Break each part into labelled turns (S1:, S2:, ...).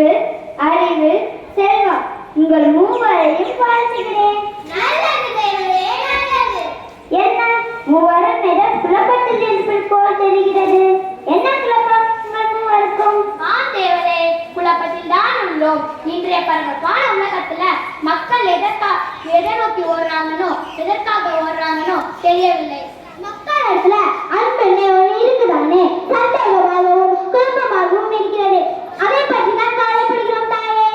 S1: அன்பு, அறிவு, செல்வம் உங்கள் மூவரையும் வாழ்த்துகிறேன். என்ன மூவரும் மிக குழப்பத்தில் இருப்பது போல் தெரிகிறது. என்ன குழப்பம் உங்கள் மூவருக்கும்?
S2: தேவரே, குழப்பத்தில் தான் உள்ளோம். இன்றைய பரபரப்பான உலகத்துல மக்கள் எதை நோக்கி ஓடுறாங்கன்னோ எதற்காக ஓடுறாங்கன்னோ தெரியவில்லை.
S1: மக்களிடத்துல அன்பெண்ணே ஒன்று இருக்குதானே, சந்தேகமாகவும் குழப்பமாகவும் இருக்கிறது. அதை பற்றி தான் கவலைப்படுகிறோம் தாயே.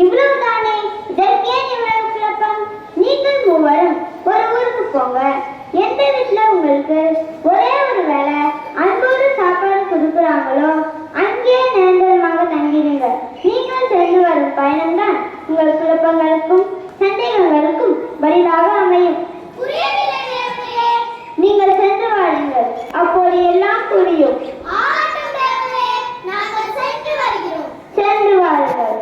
S1: இவ்வளவுதானே, இதற்கேன் இவ்வளவு குழப்பம்? நீங்கள் மூவரும் ஒரு ஊருக்கு போங்க. எந்த வீட்டுல உங்களுக்கு ஒரே ஒரு வேளை அன்போடு சாப்பாடு கொடுக்குறாங்களோ அங்கே நிரந்தரமாக தங்கிடுங்க. நீங்கள் சென்று வரும் பயணம்தான் உங்கள் குழப்பங்களுக்கும் சந்தேகங்களுக்கும் பதிலாக அமையும். நீங்கள் சென்று வாருங்கள், அப்போது எல்லாம் புரியும். சென்று வாருங்கள்.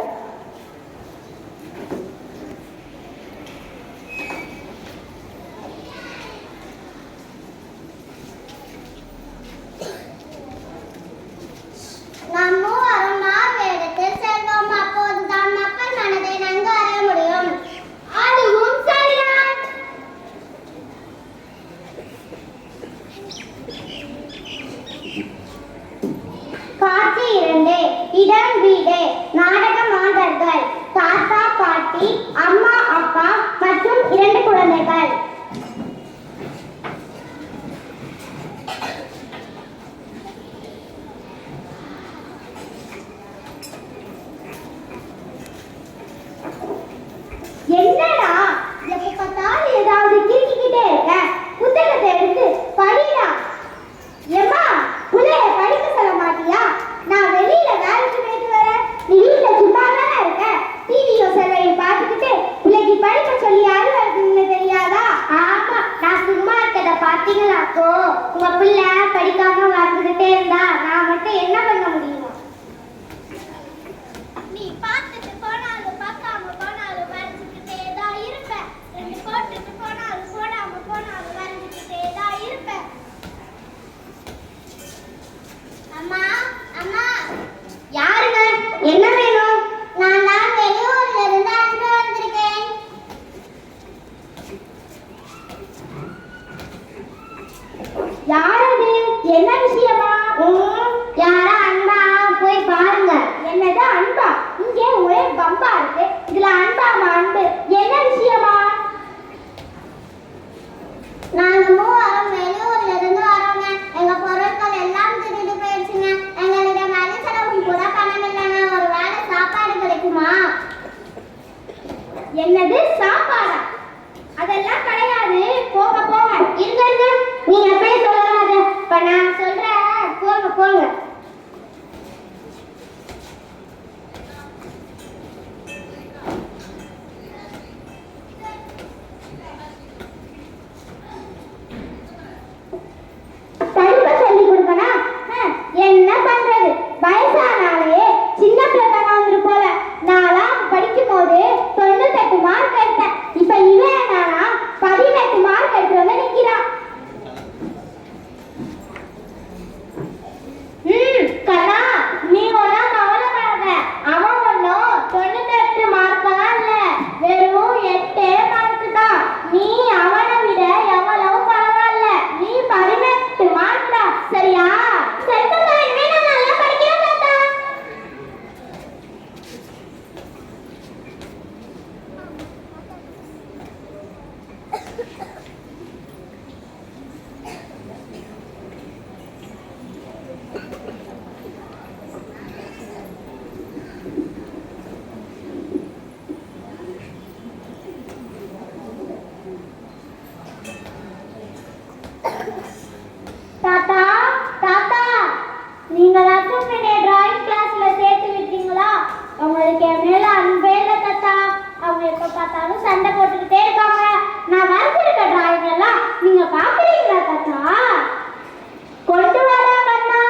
S1: இடம் வீடு நாடக மாதர்கள், தாத்தா பாட்டி, அம்மா அப்பா மற்றும் 2 குழந்தைகள். என்னடா எப்ப பார்த்தாலும் ஏதாவது கிறுக்கிக்கிட்டே இருக்க? புத்தகத்தை எடுத்து படிடா. ஏம்மா, புள்ளைய படிக்க சொல்ல மாட்டியா? நான் வெளியில வேலைக்கு போயிட்டு வரேன், நீ வீட்டுல சும்மா தானே இருக்க. டிவியும் செல்லையும் பார்த்துக்கிட்டு பிள்ளைக்கு படிக்க சொல்லி அறுவடைன்னு தெரியாதா? ஆமா, நான் சும்மா இருக்கத பார்த்தீங்களாக்கோ. உங்க பிள்ளை படிக்காம வந்துகிட்டே இருந்தா நான் மட்டும் என்ன பண்ண முடியுமா?
S2: நீ பார்த்துட்டு போனாலும் பார்க்காம போனாலும் வரைஞ்சுக்கிட்டே தான் இருப்ப. 2 போட்டுட்டு போனாலும் போடாம போனாலும் வரைஞ்சுக்கிட்டே தான் இருப்ப. அம்மா அம்மா.
S1: யாருங்க? என்ன வேணும்?
S2: நான் வெளியூர்ல இருந்து அனுப்பி வந்திருக்கேன்.
S1: யாரது? என்ன விஷயமா? யாரா அன்பா? போய் பாருங்க. என்னது அன்பா? இங்கே ஒரே பம்பா இருக்கு, இதுல அன்பாமா அன்பு? என்ன விஷயமா?
S2: நாங்க மூவரும் வெளியூர்ல இருந்து வரோங்க. எங்க பொருட்கள் எல்லாம் திருட்டு போயிடுச்சுங்க. எங்களுடைய வேலை செலவும் கூட பணம் இல்லைங்க. ஒரு வேளை சாப்பாடு கிடைக்குமா?
S1: என்னது சாப்பாடா? அதெல்லாம் கிடையாது, போங்க போங்க. இருங்க, நீங்க அப்படியே சொல்லாத. இப்ப நான் சொல்றேன், போங்க போங்க. என்ன பண்றது, வயசானாலே சின்ன பிள்ளைத்தனம் வந்துரு போல. நான்லாம் படிக்கும் போது 98 மார்க் எடுத்தேன். இப்ப இவன் நானா 18 மார்க் எடுத்து வந்து நிக்கிறான். கண்ணா, நீ ஒன்னா கவலைப்படாத. அவன் ஒன்னும் 98 மார்க்கெல்லாம் இல்ல, வெறும் 8 மார்க் தான். நீ அவனை விட எவ்வளவு பரவாயில்ல. நீ 18 மார்க் தான், சரியா? தாத்தா தாத்தா, நீங்களாச்சும் என்னை டிராயிங் கிளாஸ்ல சேர்த்து விட்டீங்களா? உங்களுக்கு என் மேல அன்பே இல்லை தாத்தா. அவங்க எப்ப பார்த்தாலும் சண்டை போட்டுக்கிட்டே இருக்காங்க. நான் வரைஞ்சிருக்க டிராயிங் எல்லாம் நீங்க பாக்குறீங்களா தாத்தா? கொண்டு வரா கண்ணா.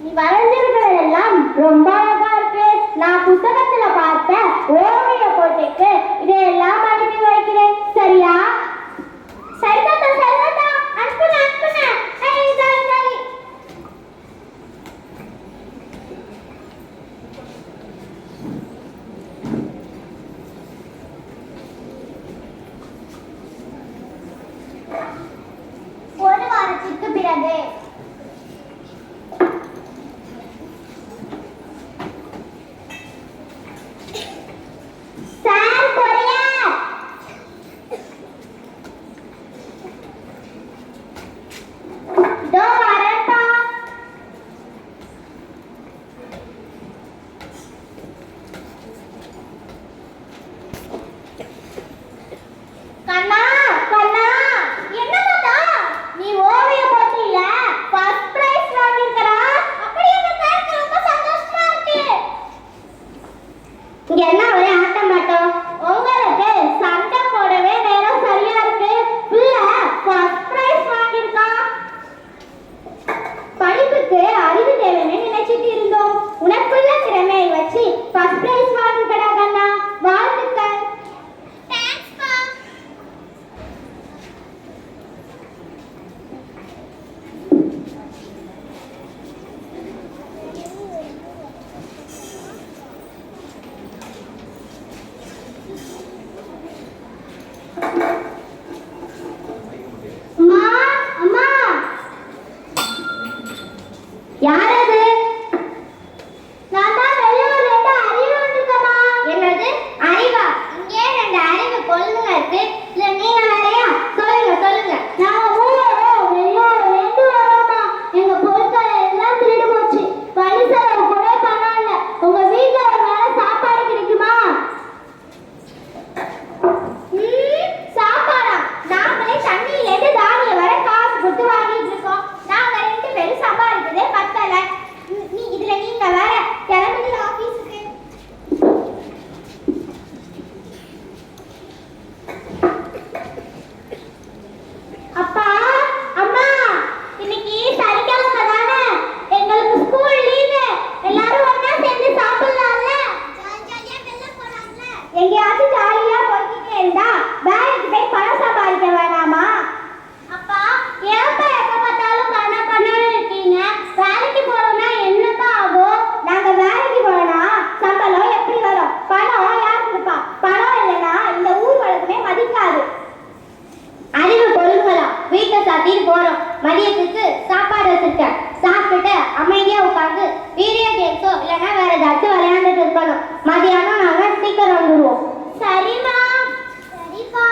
S1: நீ வரைஞ்சிருக்கிறதெல்லாம் ரொம்ப அழகா இருக்கு. நான் ஓவிய போட்டிக்கு இதையெல்லாம் அனுப்பி வைக்கிறேன். சரியா? சரிதாத்தா சரிதாத்தா, அனுப்புங்க அனுப்புங்க. சரி சரி சரி.
S2: ஒரு வாரத்திற்கு பிறகு
S1: சார் கொரியா தோ வரப்பா. கண்ணா கண்ணா, என்ன தாத்தா நீ ஓவிய போட்டியில ஃபர்ஸ்ட் பிரைஸ் வாங்கியிருக்கறா? அப்படியே எனக்கு ரொம்ப சந்தோஷமா இருக்கு. இங்க என்ன ஒரே ஆட்டம் பாட்டம்? உங்களுக்கு சண்டை போடவே நேரம் சரியா இருக்கு. பிள்ளை ஃபர்ஸ்ட் பிரைஸ் வாங்கியிருக்கா. படிப்புக்கு அறிவு தேவைன்னு நினைச்சிட்டு இருந்தோம். உனக்குள்ள திறமையை வச்சு ஃபர்ஸ்ட் பிரைஸ் வாங்கிக்கடா கண்ணா. வாழ்த்துக்கள்.
S2: தேங்க்ஸ்ப்பா.
S1: அம்மா அம்மா, யார் அது? நான் தான் வெளியூர்ல இருந்து அறிவு வந்திருக்கேம்மா. என்னது அறிவா? இங்கே 2 அறிவு கொள்ளுங்க இருக்கு. இல்ல நீங்க வேறையா? சொல்லுங்க சொல்லுங்க. நாங்க மூவரும் வெளியூர்ல இருந்து வரோம்மா. எங்க பொருட்கள் எல்லாம் திருடு போச்சு. வழி செலவு கூட பணம் இல்ல. உங்க வீட்டுல ஒரு வேளை சாப்பாடு கிடைக்குமா? சாப்பாடா? நாங்களே தண்ணியில இருந்து தானியம் வர காசு கொடுத்து வாங்கிட்டு இருக்கோம். நாங்க 2 பேரும் சம்பாதிக்கிறதே பத்தல. நீ இதுல நீங்க வேற கிளம்புது ஆபீஸுக்கு. அப்பா அம்மா, இன்னைக்கு சனிக்கிழமை தானே, எங்களுக்கு ஸ்கூல் லீவு. எல்லாரும் ஒண்ணா சேர்ந்து சாப்பிடலாம்ல?
S2: ஜாலியா வெளில போலாம்ல?
S1: எங்கேயாச்சும் ஜாலியா போய்கிட்டே இருந்தா வேலைக்கு போய் பணம் சம்பாதிக்க வேணாமா? அப்பா ஏப்பா எப்ப பார்த்தாலும் பணம் பணம் இருக்கீங்க? வேலைக்கு போறோம்னா என்னதான் ஆகும்? நாங்க வேலைக்கு போனா சம்பளம் எப்படி வரும்? பணம் யார் கொடுப்பா? பணம் இல்லைன்னா இந்த ஊர் வழக்குமே மதிக்காது. அறிவு கொள்ளுங்களா? வீட்டை சாத்திட்டு போறோம். மதியத்துக்கு சாப்பாடு வச்சிருக்கேன். சாப்பிட்டுட்டு அமைதியா உட்காந்து வீடியோ கேம்ஸோ இல்லைன்னா வேற ஏதாச்சும் விளையாண்டுட்டு இருக்கணும். மதியானம் நாங்க சீக்கிரம் வந்துடுவோம். சரிம்மா.
S2: சரிப்பா.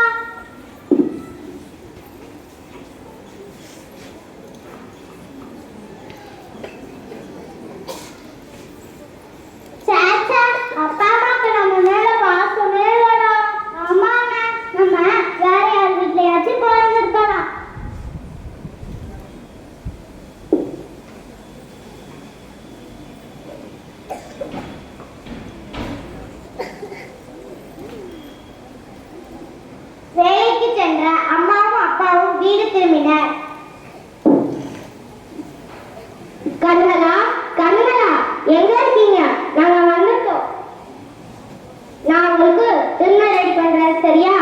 S1: சாச்சா, அப்பா அம்மாக்கு நம்ம மேல பாசமே இல்லடா. ஆமாண்ணா, நம்ம வேற யார் வீட்லயாச்சும் போயிருக்கலாம். வேலைக்கு சென்ற அம்மாவும் அப்பாவும் வீடு திரும்பினர். கண்களா கண்களா, எங்க இருக்கீங்க? நாங்க வந்துட்டோம். நான் உங்களுக்கு டின்னர் ரெடி பண்றேன். சரியா?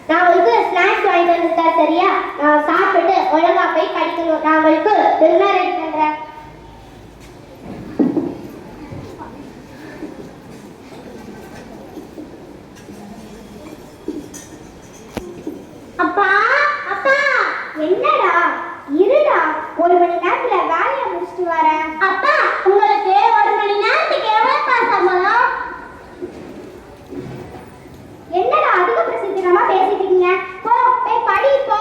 S1: நான் உங்களுக்கு ஸ்நாக்ஸ் வாங்கிட்டு வந்துருக்கேன். சரியா? நான் சாப்பிட்டு ஒழுங்கா போய் படிக்கணும். நான் உங்களுக்கு டின்னர் ரெடி பண்றேன். அப்பா அப்பா, என்னடா? இருடா, 1 மணி நேரத்துல வேலையை முடிச்சுட்டு வரேன். அப்பா, உங்களுக்கு 1 மணி நேரத்துக்கு எவ்வளவுப்பா சம்பளம்? என்னடா அதிக பிரசித்தமா பேசிட்டு இருக்கீங்க? போ போய் படி போ.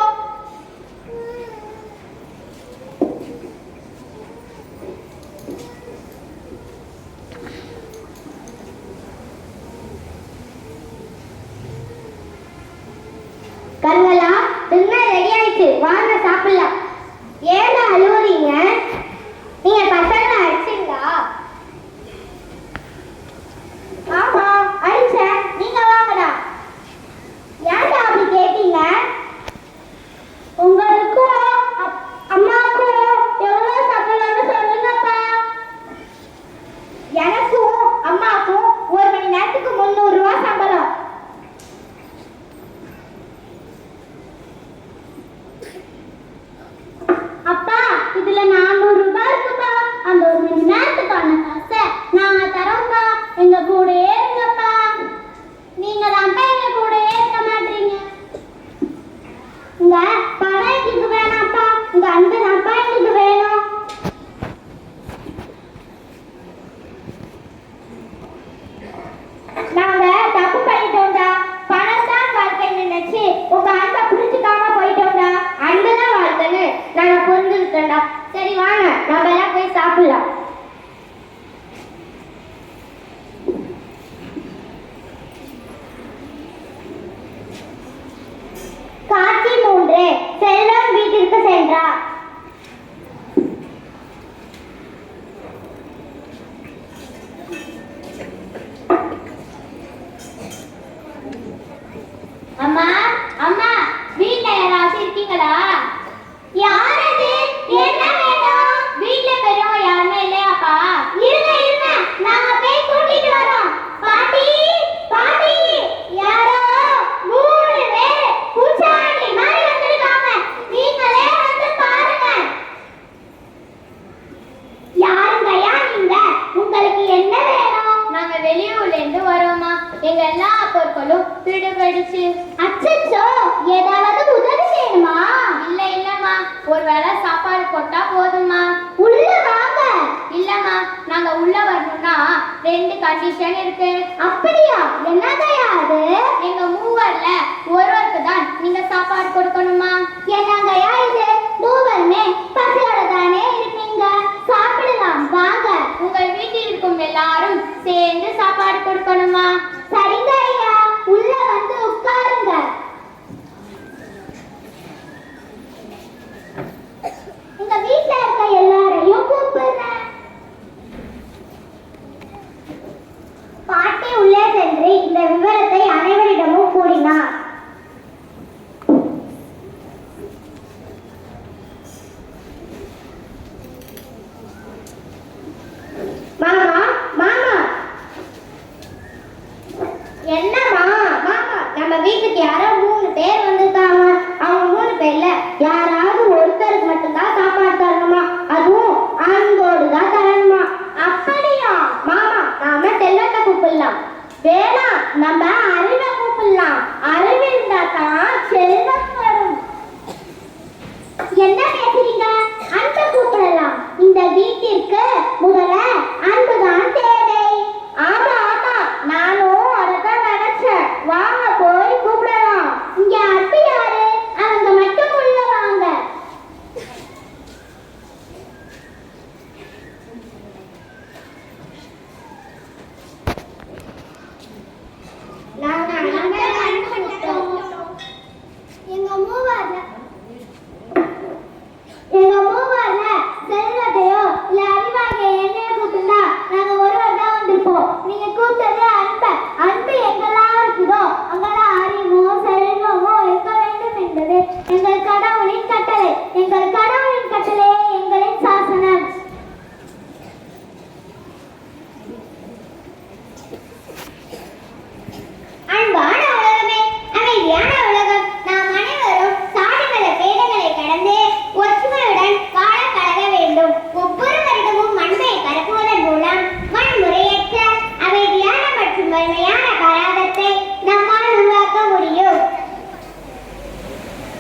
S1: கண்களா, டின்னர் ரெடி ஆயிடுச்சு. வாங்க சாப்பிடலாம். ஏன்டா அழுவுறீங்க? நீங்க பசங்க நாங்க தப்பு பண்ணிட்டோம்டா. பணம் தான் வாழ்க்கைன்னு நினைச்சு உங்க அன்பை புரிஞ்சுக்காம போயிட்டோம்டா. அன்புதான் வாழ்க்கைன்னு நாங்க புரிஞ்சுக்கிட்டோம்டா. சரி வாங்க நம்ம எல்லாம் போய் சாப்பிடலாம். காட்சி 3. செல்வம் வீட்டிற்கு சென்றார். அம்மா அம்மா வீட்ல யாராவது இருக்கீங்களா? யார் அது? என்ன வேணும்? வீட்ல பெரியவங்க யாருமே இல்லையாப்பா? இருங்க இருங்க, நாங்க போய் கூட்டிட்டு வரோம். பாட்டி பாட்டி, யாரோ 3 பேர் பூச்சாண்டி மாதிரி வந்திருக்காங்க. நீங்களே வந்து பாருங்க. யாருங்கய்யா நீங்க? உங்களுக்கு என்ன வேணும்? நாங்க வெளியூர்ல இருந்து வரோமா. எங்க எல்லா பொருட்களும் திருடுபடுச்சு. அச்சச்சோ, ஏதாவது உதவி செய்யணுமா? இல்ல இல்லம்மா, ஒருவேளை சாப்பாடு போட்டா போதுமா. உள்ள வாங்க. இல்லம்மா, நாங்க உள்ள வரணும்னா 2 கண்டிஷன் இருக்கு. அப்படியா? என்னதையா அது? எங்க மூவர்ல ஒருவருக்கு தான் நீங்க சாப்பாடு கொடுக்கணுமா. என்னங்கய்யா இது? மூவருமே பசியோட தானே இருக்கீங்க, சாப்பிடலாம் வாங்க. உங்கள் வீட்டில் இருக்கும் எல்லாரும் சேர்ந்து சாப்பாடு கொடுக்கணுமா. சரிங்க ஐயா, உள்ள வந்து உட்காருங்க. எங்க வீட்ல இருக்க எல்லாரையும் கூப்பிடுறேன். பாட்டி உள்ளே சென்று இந்த விவரத்தை அனைவரிடமும் கூறினார். மாமா மாமா. என்னம்மா? மாமா, நம்ம வீட்டுக்கு யாரோ 3 பேர் வந்திருக்காங்க. அவங்க 3 பேர்ல யாராவது ஒருத்தருக்கு மட்டும்தான் சாப்பாடு தரணுமா. அதுவும் அன்போடு தான் தரணுமா. அப்படியா? மாமா, நாம செல்வத்தை கூப்பிடலாம். வேணாம், நம்ம அறிவை கூப்பிடலாம். அறிவு இருந்தா தான் செல்வம் வரும். என்ன பேசுறீங்க? அன்பை கூப்பிடலாம். இந்த வீட்டிற்கு முதல்ல அன்புதான் தேவை. ஆமா ஆமா, நானும் அதான் நினைச்சேன். வாங்க போய் கூப்பிடலாம். இங்க அன்பு யாரு? அவங்க மட்டும் உள்ள வாங்க. நாங்க அன்பு கூப்பிட்டோம். எங்க மூவர்ல செல்வத்தையோ இல்ல அறிவாகிய என்னைய கூப்பிட்டா நாங்க ஒருவர் தான் வந்திருப்போம். நீங்க கூப்பிட்டது அன்பை. அன்பு எங்கெல்லாம் இருக்குதோ அங்கெல்லாம் அறிவோ செல்வமோ இருக்க வேண்டும் என்பது எங்கள் கடவுளின் கட்டளை. எங்கள் கடவுளின் கட்டளை எங்களின் சாசனம். அன்பான உலகமே, அமைதியான உலகம், நாம் அனைவரும் சாதிமத பேதங்களை கடந்து ஒற்றுமையுடன் வாழ பழக வேண்டும். ஒவ்வொரு வருடமும் மண்பை பரப்புவதன் மூலம் வன்முறையற்ற அமைதியான மற்றும் வலிமையான